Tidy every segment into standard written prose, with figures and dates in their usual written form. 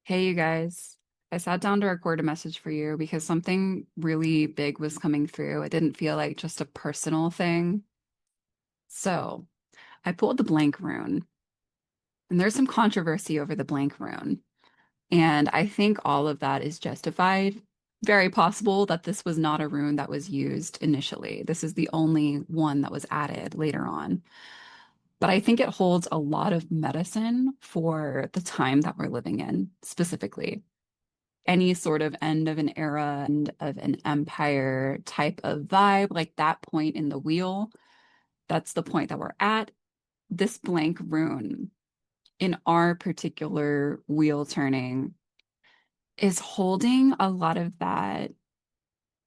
Hey, you guys. I sat down to record a message for you because something really big was coming through. It didn't feel like just a personal thing. So I pulled the blank rune, and there's some controversy over the blank rune. And I think all of that is justified. Very possible that this was not a rune that was used initially. This is the only one that was added later on. But I think it holds a lot of medicine for the time that we're living in, specifically. Any sort of end of an era, end of an empire type of vibe, like that point in the wheel. That's the point that we're at. This blank rune in our particular wheel turning is holding a lot of that,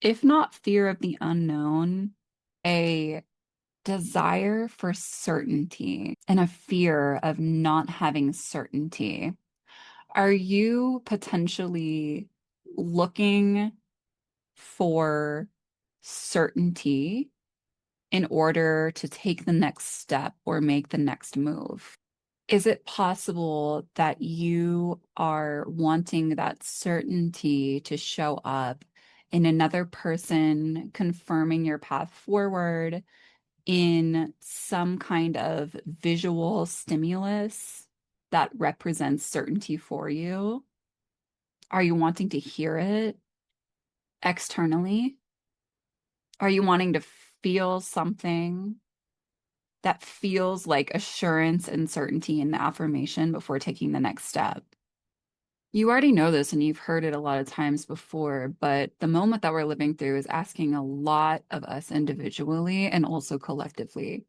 if not fear of the unknown, a desire for certainty and a fear of not having certainty. Are you potentially looking for certainty in order to take the next step or make the next move? Is it possible that you are wanting that certainty to show up in another person confirming your path forward in some kind of visual stimulus that represents certainty for you? Are you wanting to hear it externally? Are you wanting to feel something that feels like assurance and certainty in the affirmation before taking the next step? You already know this and you've heard it a lot of times before, but the moment that we're living through is asking a lot of us individually and also collectively.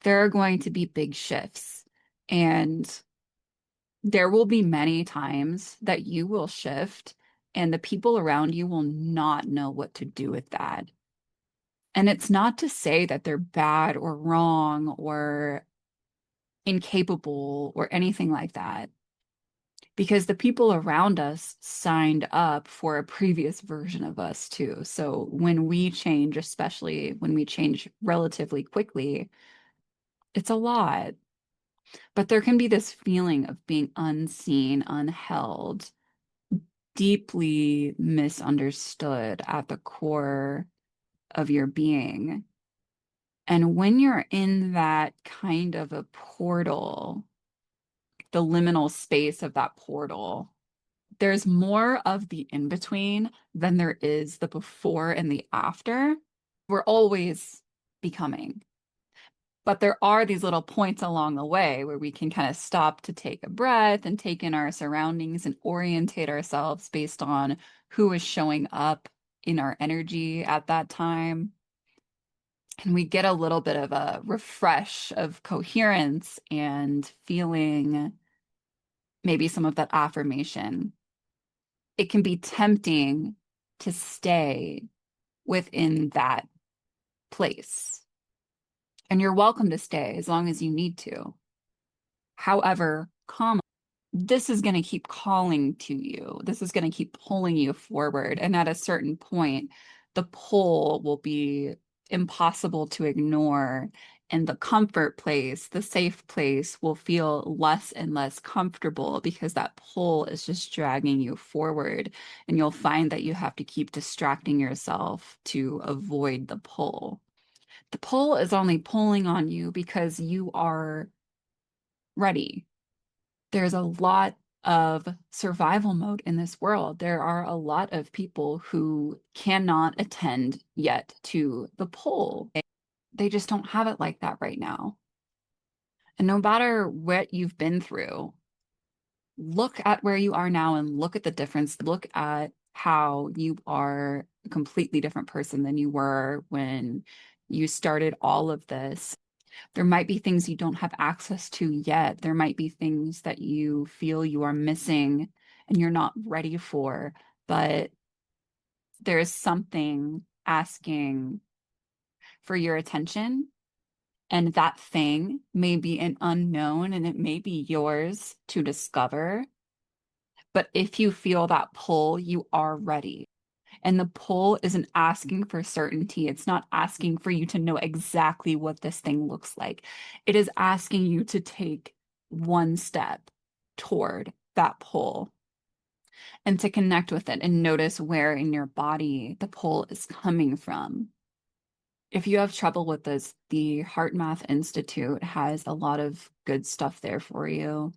There are going to be big shifts, and there will be many times that you will shift and the people around you will not know what to do with that. And it's not to say that they're bad or wrong or incapable or anything like that, because the people around us signed up for a previous version of us too. So when we change, especially when we change relatively quickly, it's a lot. But there can be this feeling of being unseen, unheld, deeply misunderstood at the core of your being. And when you're in that kind of a portal, the liminal space of that portal, there's more of the in between than there is the before and the after. We're always becoming. But there are these little points along the way where we can kind of stop to take a breath and take in our surroundings and orientate ourselves based on who is showing up in our energy at that time. And we get a little bit of a refresh of coherence and feeling maybe some of that affirmation. It can be tempting to stay within that place. And you're welcome to stay as long as you need to. However, this is going to keep calling to you. This is going to keep pulling you forward. And at a certain point, the pull will be impossible to ignore. And the comfort place, the safe place, will feel less and less comfortable because that pull is just dragging you forward. And you'll find that you have to keep distracting yourself to avoid the pull. The pull is only pulling on you because you are ready. There's a lot of survival mode in this world. There are a lot of people who cannot attend yet to the poll. They just don't have it like that right now. And no matter what you've been through, look at where you are now and look at the difference. Look at how you are a completely different person than you were when you started all of this. There might be things you don't have access to yet. There might be things that you feel you are missing and you're not ready for, but there is something asking for your attention. And that thing may be an unknown and it may be yours to discover. But if you feel that pull, you are ready. And the pull isn't asking for certainty. It's not asking for you to know exactly what this thing looks like. It is asking you to take one step toward that pull. and to connect with it and notice where in your body the pull is coming from. If you have trouble with this, the Heart Math Institute has a lot of good stuff there for you.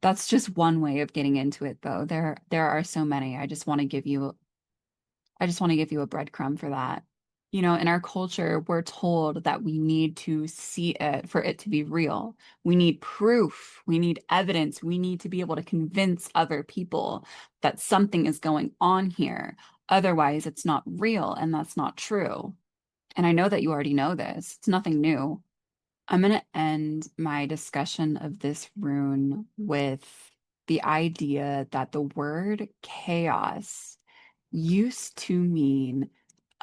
That's just one way of getting into it, though. There are so many. I just want to give you a breadcrumb for that. You know, in our culture, we're told that we need to see it for it to be real. We need proof. We need evidence. We need to be able to convince other people that something is going on here. Otherwise, it's not real, and that's not true. And I know that you already know this. It's nothing new. I'm going to end my discussion of this rune with the idea that the word chaos used to mean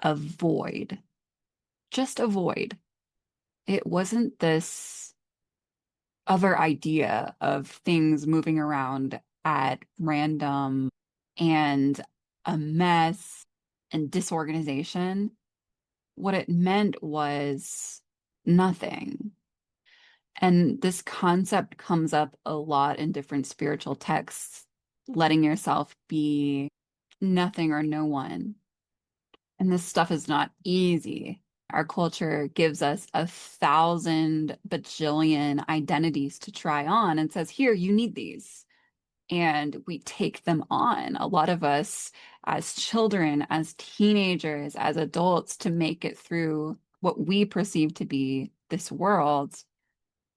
a void, just a void. It wasn't this other idea of things moving around at random and a mess and disorganization. What it meant was nothing. And this concept comes up a lot in different spiritual texts, letting yourself be nothing or no one. And this stuff is not easy. Our culture gives us 1,000 bajillion identities to try on and says, here, you need these. And we take them on. A lot of us, as children, as teenagers, as adults, to make it through what we perceive to be this world.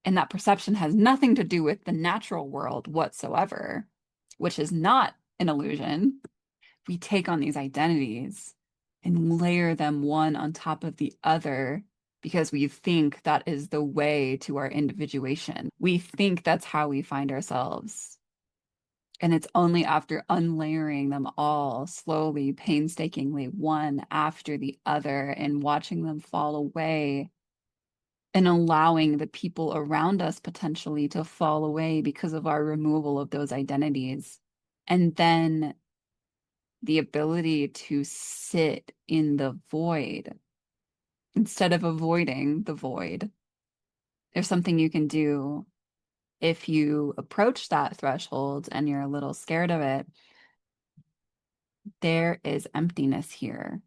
And that perception has nothing to do with the natural world whatsoever, which is not an illusion. We take on these identities and layer them one on top of the other because we think that is the way to our individuation. We think that's how we find ourselves. And it's only after unlayering them all slowly, painstakingly, one after the other, and watching them fall away and allowing the people around us potentially to fall away because of our removal of those identities. And then the ability to sit in the void instead of avoiding the void. There's something you can do if you approach that threshold and you're a little scared of it. There is emptiness here.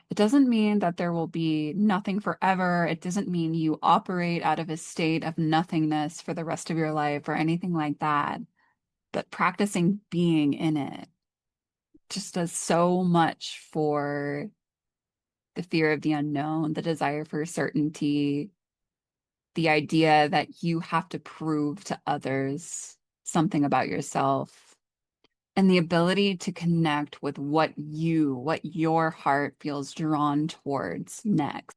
It doesn't mean that there will be nothing forever. It doesn't mean you operate out of a state of nothingness for the rest of your life or anything like that. But practicing being in it just does so much for the fear of the unknown, the desire for certainty, the idea that you have to prove to others something about yourself, and the ability to connect with what your heart feels drawn towards next.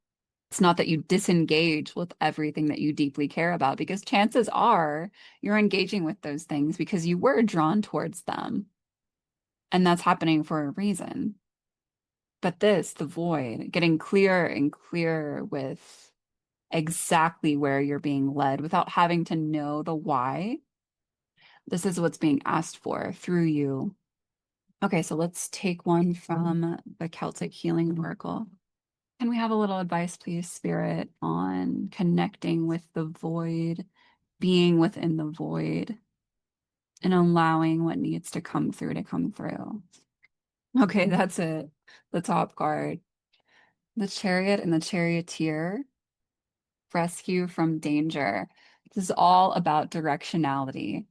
It's not that you disengage with everything that you deeply care about, because chances are you're engaging with those things because you were drawn towards them. And that's happening for a reason. But this, the void, getting clearer and clearer with exactly where you're being led without having to know the why. This is what's being asked for through you. Okay, so let's take one from the Celtic Healing Oracle. Can we have a little advice, please, Spirit, on connecting with the void, being within the void, and allowing what needs to come through to come through? Okay, that's it. The top card. The Chariot and the Charioteer. Rescue from danger. This is all about directionality.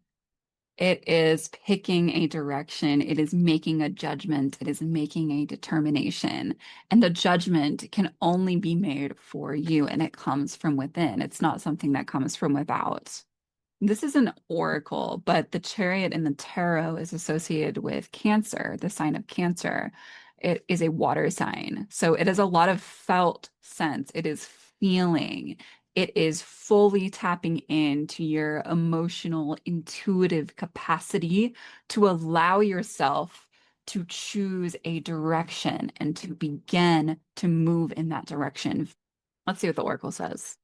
It is picking a direction. It is making a judgment. It is making a determination. And the judgment can only be made for you, and it comes from within. It's not something that comes from without. This is an oracle, but the chariot in the tarot is associated with Cancer, the sign of Cancer. It is a water sign. So it has a lot of felt sense. It is feeling. It is fully tapping into your emotional, intuitive capacity to allow yourself to choose a direction and to begin to move in that direction. Let's see what the oracle says.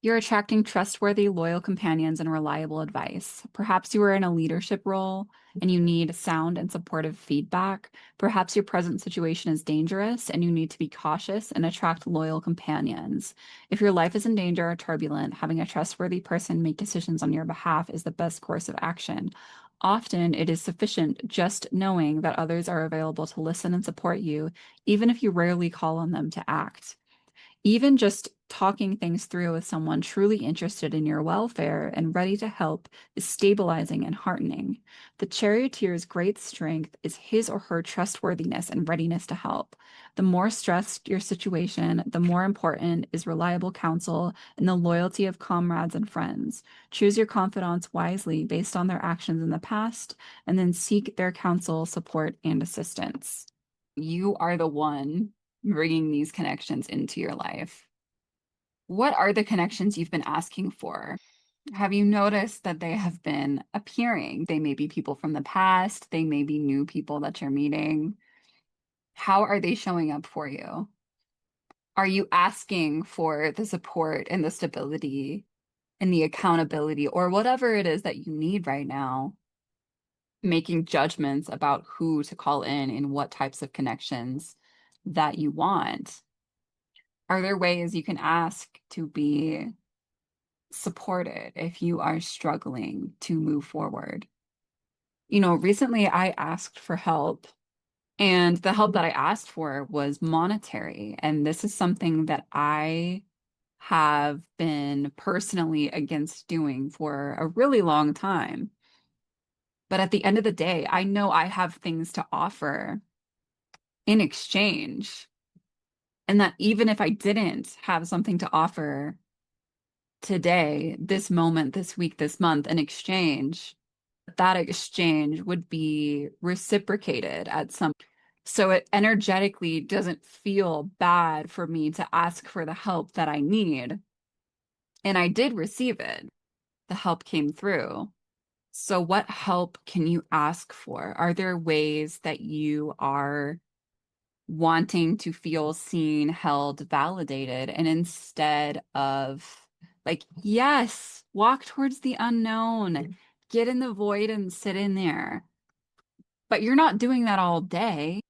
You're attracting trustworthy, loyal companions and reliable advice. Perhaps you are in a leadership role and you need sound and supportive feedback. Perhaps your present situation is dangerous and you need to be cautious and attract loyal companions. If your life is in danger or turbulent, having a trustworthy person make decisions on your behalf is the best course of action. Often it is sufficient just knowing that others are available to listen and support you, even if you rarely call on them to act. Even just talking things through with someone truly interested in your welfare and ready to help is stabilizing and heartening. The charioteer's great strength is his or her trustworthiness and readiness to help. The more stressed your situation, the more important is reliable counsel and the loyalty of comrades and friends. Choose your confidants wisely based on their actions in the past, and then seek their counsel, support, and assistance. You are the one bringing these connections into your life. What are the connections you've been asking for? Have you noticed that they have been appearing? They may be people from the past, they may be new people that you're meeting. How are they showing up for you? Are you asking for the support and the stability and the accountability or whatever it is that you need right now? Making judgments about who to call in and what types of connections that you want. Are there ways you can ask to be supported if you are struggling to move forward? Recently I asked for help, and the help that I asked for was monetary. And this is something that I have been personally against doing for a really long time. But at the end of the day, I know I have things to offer in exchange. And that even if I didn't have something to offer today, this moment, this week, this month, in exchange, that exchange would be reciprocated at some. So it energetically doesn't feel bad for me to ask for the help that I need. And I did receive it. The help came through. So what help can you ask for? Are there ways that you are wanting to feel seen, held, validated, and instead of like, yes, walk towards the unknown, get in the void and sit in there. But you're not doing that all day.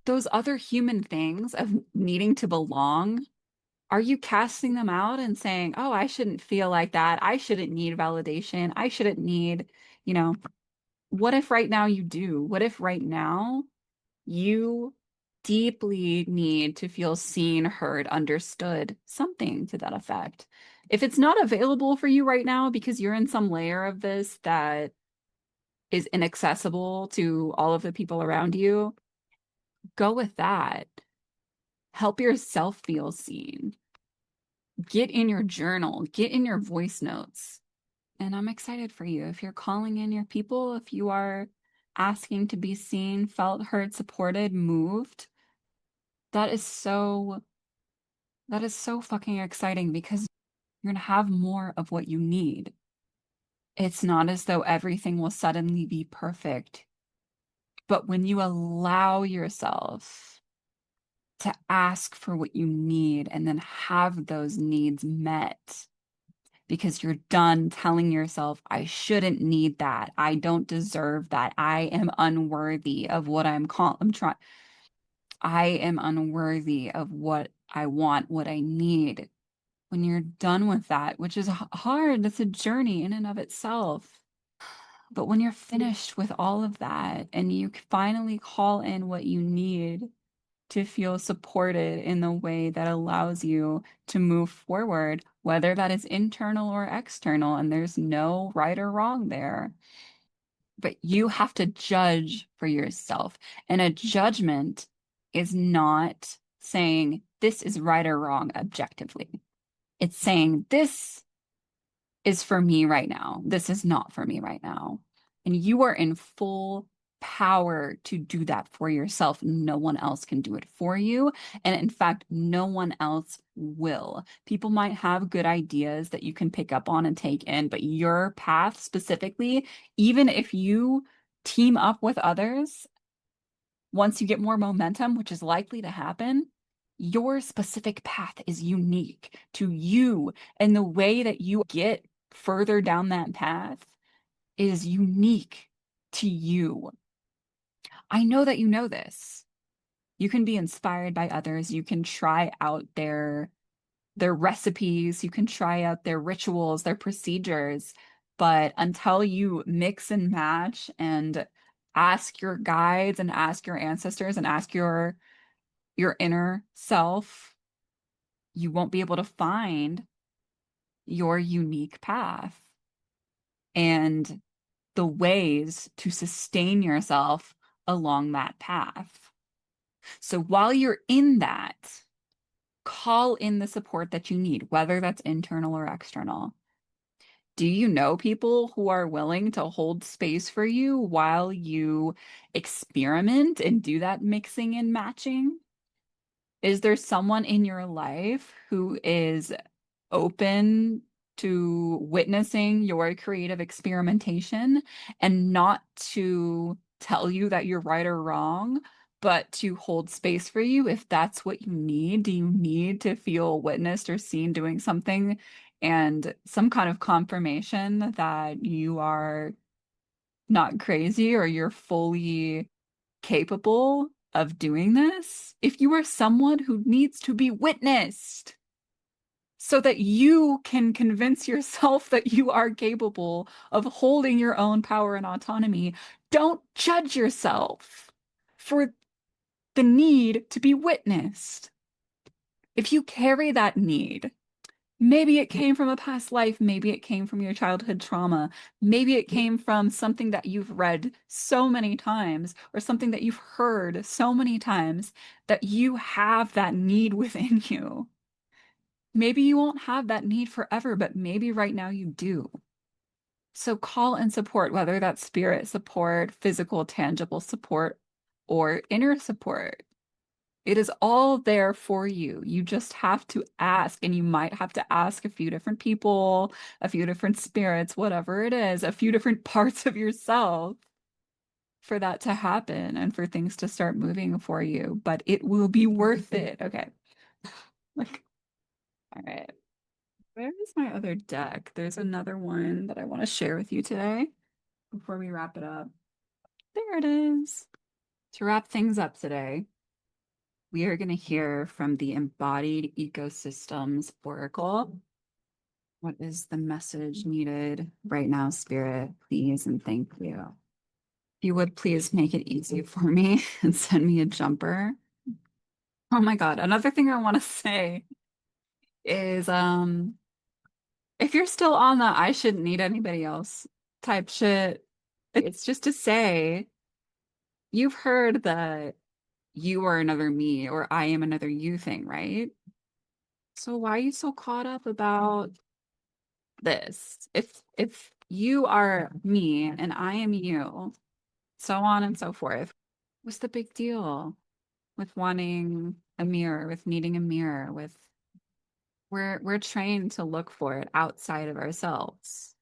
Those other human things of needing to belong, are you casting them out and saying, oh, I shouldn't feel like that. I shouldn't need validation. I shouldn't need, you know, what if right now you do? What if right now you deeply need to feel seen, heard, understood, something to that effect? If it's not available for you right now because you're in some layer of this that is inaccessible to all of the people around you, go with that. Help yourself feel seen. Get in your journal, get in your voice notes. And I'm excited for you. If you're calling in your people, if you are asking to be seen, felt, heard, supported, moved, that is so that is so fucking exciting because you're gonna have more of what you need. It's not as though everything will suddenly be perfect, but when you allow yourself to ask for what you need and then have those needs met, because you're done telling yourself, I shouldn't need that. I don't deserve that. I am unworthy of what I'm trying. I am unworthy of what I want, what I need. When you're done with that, which is hard, that's a journey in and of itself. But when you're finished with all of that and you finally call in what you need to feel supported in the way that allows you to move forward, whether that is internal or external, and there's no right or wrong there. But you have to judge for yourself. And a judgment is not saying this is right or wrong objectively. It's saying this is for me right now. This is not for me right now. And you are in full power to do that for yourself. No one else can do it for you. And in fact, no one else will. People might have good ideas that you can pick up on and take in, but your path specifically, even if you team up with others, once you get more momentum, which is likely to happen, your specific path is unique to you. And the way that you get further down that path is unique to you. I know that you know this. You can be inspired by others. You can try out their recipes. You can try out their rituals, their procedures. But until you mix and match and ask your guides and ask your ancestors and ask your inner self, you won't be able to find your unique path and the ways to sustain yourself along that path. So while you're in that, call in the support that you need, whether that's internal or external. Do you know people who are willing to hold space for you while you experiment and do that mixing and matching? Is there someone in your life who is open to witnessing your creative experimentation and not to tell you that you're right or wrong, but to hold space for you if that's what you need? Do you need to feel witnessed or seen doing something and some kind of confirmation that you are not crazy or you're fully capable of doing this? If you are someone who needs to be witnessed, so that you can convince yourself that you are capable of holding your own power and autonomy. Don't judge yourself for the need to be witnessed. If you carry that need, maybe it came from a past life, maybe it came from your childhood trauma, maybe it came from something that you've read so many times or something that you've heard so many times that you have that need within you. Maybe you won't have that need forever, but maybe right now you do. So call and support, whether that's spirit support, physical, tangible support, or inner support. It is all there for you. You just have to ask, and you might have to ask a few different people, a few different spirits, whatever it is, a few different parts of yourself for that to happen and for things to start moving for you. But it will be worth it. Okay. Like, all right. Where is my other deck? There's another one that I want to share with you today before we wrap it up. There it is. To wrap things up today, we are going to hear from the Embodied Ecosystems Oracle. What is the message needed right now, Spirit? Please and thank you. If you would please make it easy for me and send me a jumper. Oh my God. Another thing I want to say is if you're still on the I shouldn't need anybody else type shit, it's just to say you've heard that you are another me or I am another you thing, right? So why are you so caught up about this? If you are me and I am you, so on and so forth, what's the big deal with wanting a mirror, with needing a mirror, with we're trained to look for it outside of ourselves.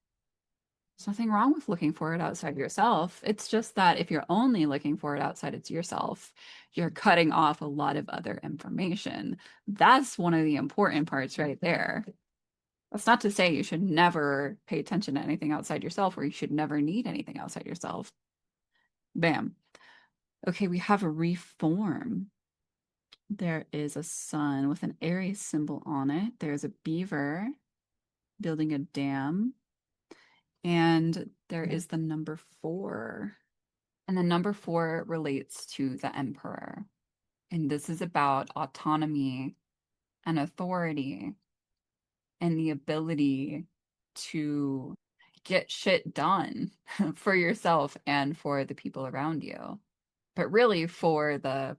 There's nothing wrong with looking for it outside yourself. It's just that if you're only looking for it outside of yourself, you're cutting off a lot of other information. That's one of the important parts right there. That's not to say you should never pay attention to anything outside yourself or you should never need anything outside yourself. Bam. Okay, we have a reform. There is a sun with an Aries symbol on it. There's a beaver building a dam. And there is the number 4. And the number 4 relates to the emperor. And this is about autonomy and authority and the ability to get shit done for yourself and for the people around you. But really for the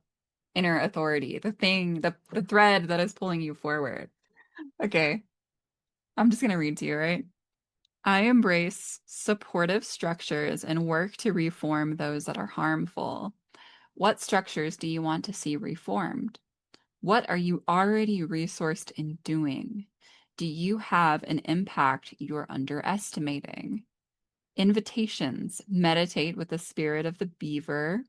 inner authority, the thing, the thread that is pulling you forward. Okay, I'm just gonna read to you, right? I embrace supportive structures and work to reform those that are harmful. What structures do you want to see reformed? What are you already resourced in doing? Do you have an impact you're underestimating? Invitations. Meditate with the spirit of the beaver.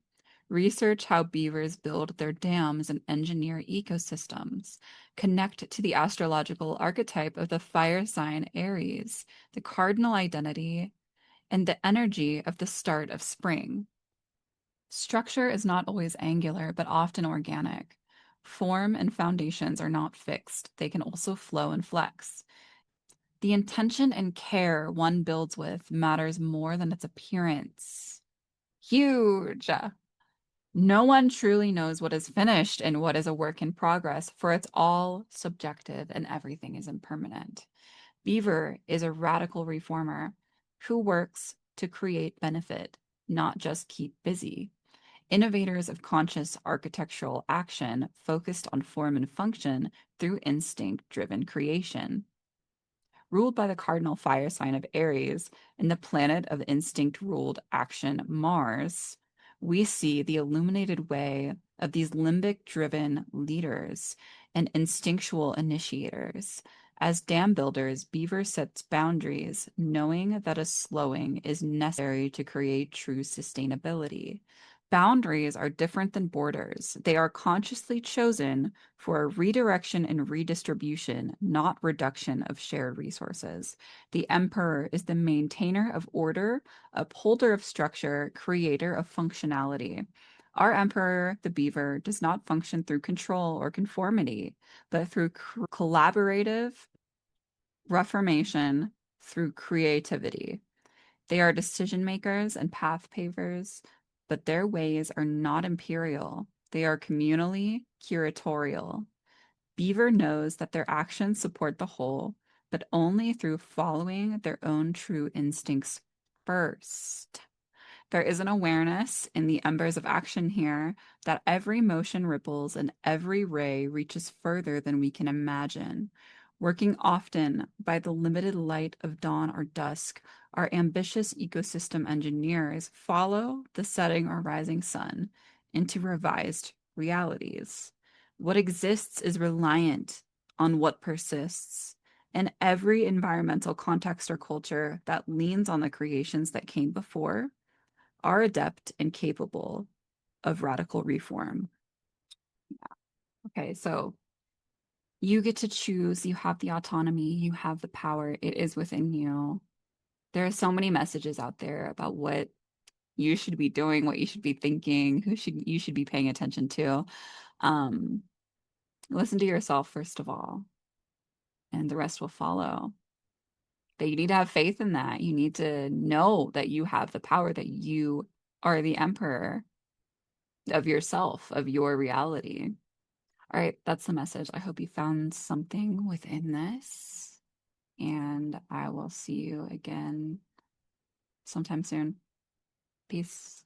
Research how beavers build their dams and engineer ecosystems. Connect to the astrological archetype of the fire sign Aries, the cardinal identity, and the energy of the start of spring. Structure is not always angular, but often organic. Form and foundations are not fixed. They can also flow and flex. The intention and care one builds with matters more than its appearance. Huge. No one truly knows what is finished and what is a work in progress, for it's all subjective and everything is impermanent. Beaver is a radical reformer who works to create benefit, not just keep busy. Innovators of conscious architectural action focused on form and function through instinct-driven creation. Ruled by the cardinal fire sign of Aries and the planet of instinct-ruled action, Mars, we see the illuminated way of these limbic-driven leaders and instinctual initiators. As dam builders, Beaver sets boundaries, knowing that a slowing is necessary to create true sustainability. Boundaries are different than borders. They are consciously chosen for a redirection and redistribution, not reduction of shared resources. The emperor is the maintainer of order, upholder of structure, creator of functionality. Our emperor, the beaver, does not function through control or conformity, but through collaborative reformation, through creativity. They are decision makers and path pavers, but their ways are not imperial. They are communally curatorial. Beaver knows that their actions support the whole, but only through following their own true instincts first. There is an awareness in the embers of action here that every motion ripples and every ray reaches further than we can imagine. Working often by the limited light of dawn or dusk, our ambitious ecosystem engineers follow the setting or rising sun into revised realities. What exists is reliant on what persists. And every environmental context or culture that leans on the creations that came before are adept and capable of radical reform. Okay, so you get to choose, you have the autonomy, you have the power, it is within you. There are so many messages out there about what you should be doing, what you should be thinking, who should you should be paying attention to. Um, Listen to yourself first of all, and the rest will follow. But you need to have faith in that. You need to know that you have the power, that you are the emperor of yourself, of your reality. All right, that's the message. I hope you found something within this, and I will see you again sometime soon. Peace.